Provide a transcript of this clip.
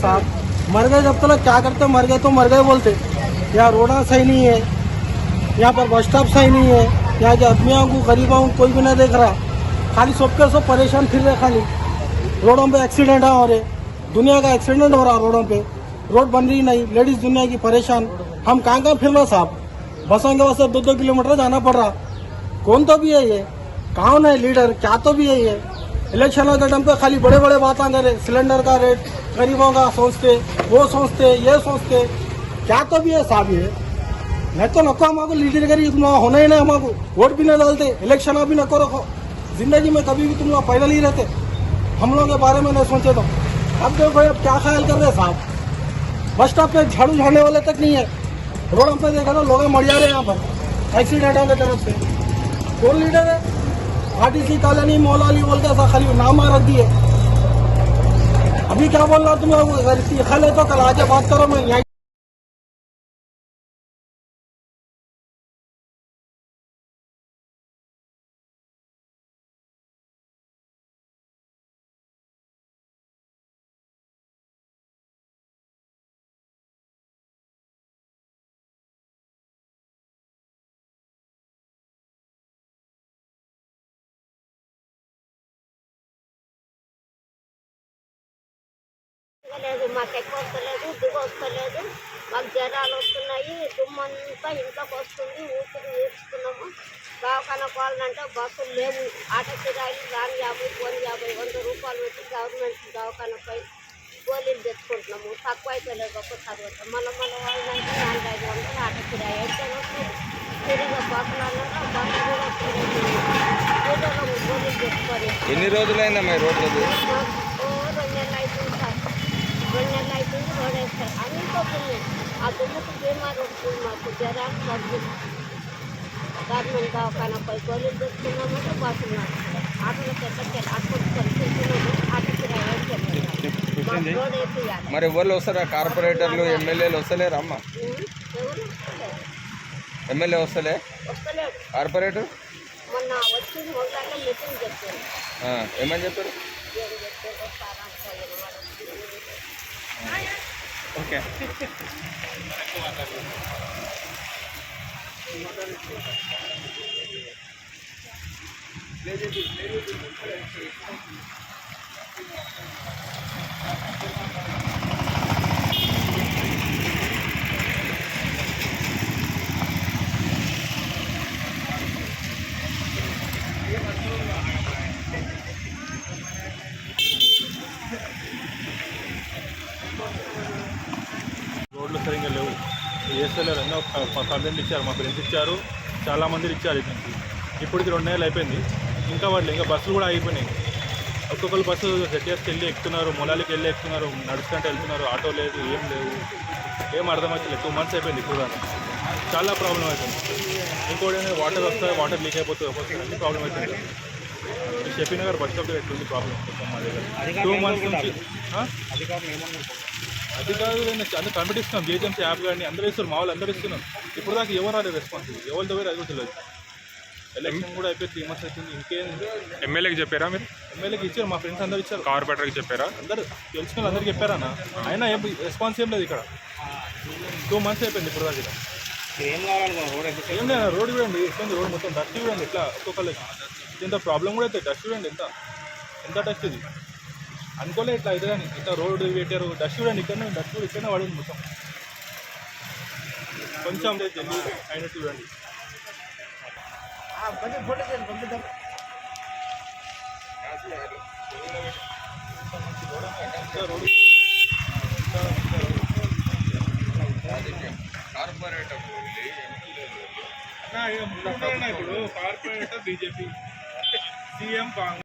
साहब, मर गए जब तक क्या करते, मर गए तो मर गए बोलते। यहाँ रोड़ा सही नहीं है, यहाँ पर बस स्टॉप सही नहीं है, यहाँ के आदमियों को गरीबों को कोई भी नहीं देख रहा, खाली सबके सब परेशान फिर रहे। खाली रोडों पे एक्सीडेंट हो रहे, दुनिया का एक्सीडेंट हो रहा रोडों पे, रोड बन रही नहीं, लेडीज दुनिया की परेशान। हम कहाँ फिर रहे साहब, बसों के वजह से 2-2 किलोमीटर जाना पड़ रहा। कौन तो भी है ये, कौन है लीडर, क्या तो भी है ये। इलेक्शन के टाइम पे खाली बड़े बड़े बातें करे, सिलेंडर का रेट गरीबों का सोचते, वो सोचते, ये सोचते, क्या तो भी है साहब ये। नहीं तो नको हमको लीडर तुम होना ही नहीं, हमको वोट भी नहीं डालते, इलेक्शन अभी नको रखो। जिंदगी में कभी भी तुम लोग पैदल ही रहते, हम लोगों के बारे में नहीं सोचे तो। अब देखो अब क्या ख्याल कर रहे साहब, बस स्टॉप पे झाड़ू झाड़ने वाले तक नहीं है, रोड पे देखा तो लोग मर जा रहे हैं यहाँ पर एक्सीडेंटों की तरफ से। कौन लीडर है? आरटीसी कॉलोनी मौलाली बोल के ऐसा खाली नाम रख दिए। अभी क्या बोल रहा तुम लोग, अगर खल है तो कल आके बात करो। मैं यहाँ లేదు, మాకు ఎక్కువ వస్తలేదు, దిగు వస్తలేదు, మాకు జ్వరాలు వస్తున్నాయి, దుమ్మంతా ఇంట్లోకి వస్తుంది, ఊపిరి పీల్చుకున్నాము. దవాఖానా పోవాలంటే బస్సులు లేవు, ఆటో కిరాయిలు రాని 50, పోని 50, 100 రూపాయలు పెట్టి గవర్నమెంట్ దవాఖానాపై గోళీలు తెచ్చుకుంటున్నాము. తక్కువ అయిపోలేదు ఒక తర్వాత, మళ్ళీ వాళ్ళంటే 400-500 ఆటో కిరాయి అయితే వస్తుంది. తిరిగి బస్సులు అన్నాక బస్సు కూడా తిరిగి గోళీలు తెచ్చుకోవాలి. ఎన్ని రోజులైందా మరి రోడ్లు? 2 నెలలు అవుతుంది సార్, 2 నెలలు అవుతుంది రోడ్ వేస్తారు. అనుకోకుండా ఆ దుమ్ముకు బీమారు వస్తుంది, మాకు జ్వరాలు వద్దు. గవర్నమెంట్ దవాఖానాపై గోళీలు తెచ్చుకున్నామంటే బస్సులు నడుస్తాయి, ఆటోలకు ఎక్కడికి అట్టుకొని తింటున్నాము, ఆటో కిరాయి అయితే మాకు రోడ్ వేసేయాలి. మరి ఎవరు వస్తారా? కార్పొరేటర్లు, ఎమ్మెల్యేలు వస్తలేరా అమ్మ? ఎవరు వస్తలేరు, ఎమ్మెల్యే వస్తలే, వస్తలేడు. కార్పొరేటర్ మొన్న వచ్చి మొదలైతే మీటింగ్ చెప్పారు. ఏమని చెప్పారు? ఏం చెప్పారు సార్ అంటే ఓకే. రోడ్లు సరిగ్గా లేవు, వేస్తలేరు. ఎన్నో కంప్లైంట్ ఇచ్చారు, మా ఫ్రెండ్స్ ఇచ్చారు, చాలామంది ఇచ్చారు. ఇక్కడికి ఇప్పటికి 2 నెలలు అయిపోయింది, ఇంకా వాళ్ళు ఇంకా బస్సులు కూడా ఆగిపోయినాయి. ఒక్కొక్కరు బస్సు జెటిఎస్కి వెళ్ళి ఎక్కుతున్నారు, మొలాలికి వెళ్ళి ఎక్కుతున్నారు, నడుచుకుంటూ వెళ్తున్నారు, ఆటో లేదు, ఏం లేవు, ఏం అర్థమవుతలేదు. 2 months అయిపోయింది ఇప్పుడు దాకా, చాలా ప్రాబ్లం అవుతుంది. ఇంకోటి వాటర్ వస్తాయి, వాటర్ లీక్ అయిపోతుంది, ఒక్కొక్కసారి అన్ని ప్రాబ్లం అవుతుంది. షెఫీ నగర్ బస్ స్టాప్ ఎట్లుంది ప్రాబ్లం మా దగ్గర 2 months నుంచి. అది కాదు, అందరూ కంపెటిస్తున్నాం, జిహెచ్ఎంసీ యాప్ కానీ అందరూ ఇస్తారు, మా వాళ్ళు అందరూ ఇస్తున్నాం. ఇప్పుడు దాకా ఎవరు రాలేదు రెస్పాన్సిబిలిటీ, ఎవరితో వేరే అది కూడా తెలియదు. ఎలక్షన్ కూడా అయిపోయి 3 months అవుతుంది, ఇంకేం. ఎమ్మెల్యేకి చెప్పారా మీరు? ఎమ్మెల్యేకి ఇచ్చారు, మా ఫ్రెండ్స్ అందరూ ఇచ్చారు. కార్పొరేటర్కి చెప్పారా? అందరూ తెలిసిన వాళ్ళు అందరికీ చెప్పారన్న, అయినా ఏం రెస్పాన్స్ ఏం లేదు. ఇక్కడ 2 months అయిపోయింది ఇప్పుడు దాకా. ఏం లేదు, రోడ్ చూడండి ఎట్లుంది, రోడ్ మొత్తం డస్ట్ చూడండి ఇట్లా ఒక్కొక్కరికి. ఇంత ప్రాబ్లం కూడా అవుతుంది, డస్ట్ చూడండి ఎంత డస్ట్ ఇది. అనుకోలే ఇట్లా అయితే కానీ ఇంత రోడ్డు పెట్టారు, డస్ట్ చూడండి ఇక్కడనే, డస్ట్ కూడా ఇక్కడనే పడింది మొత్తం. కొంచెం అయినట్టు చూడండి. ఇప్పుడు కార్పొరేటర్ బీజేపీ, సీఎం కాంగ్రెస్.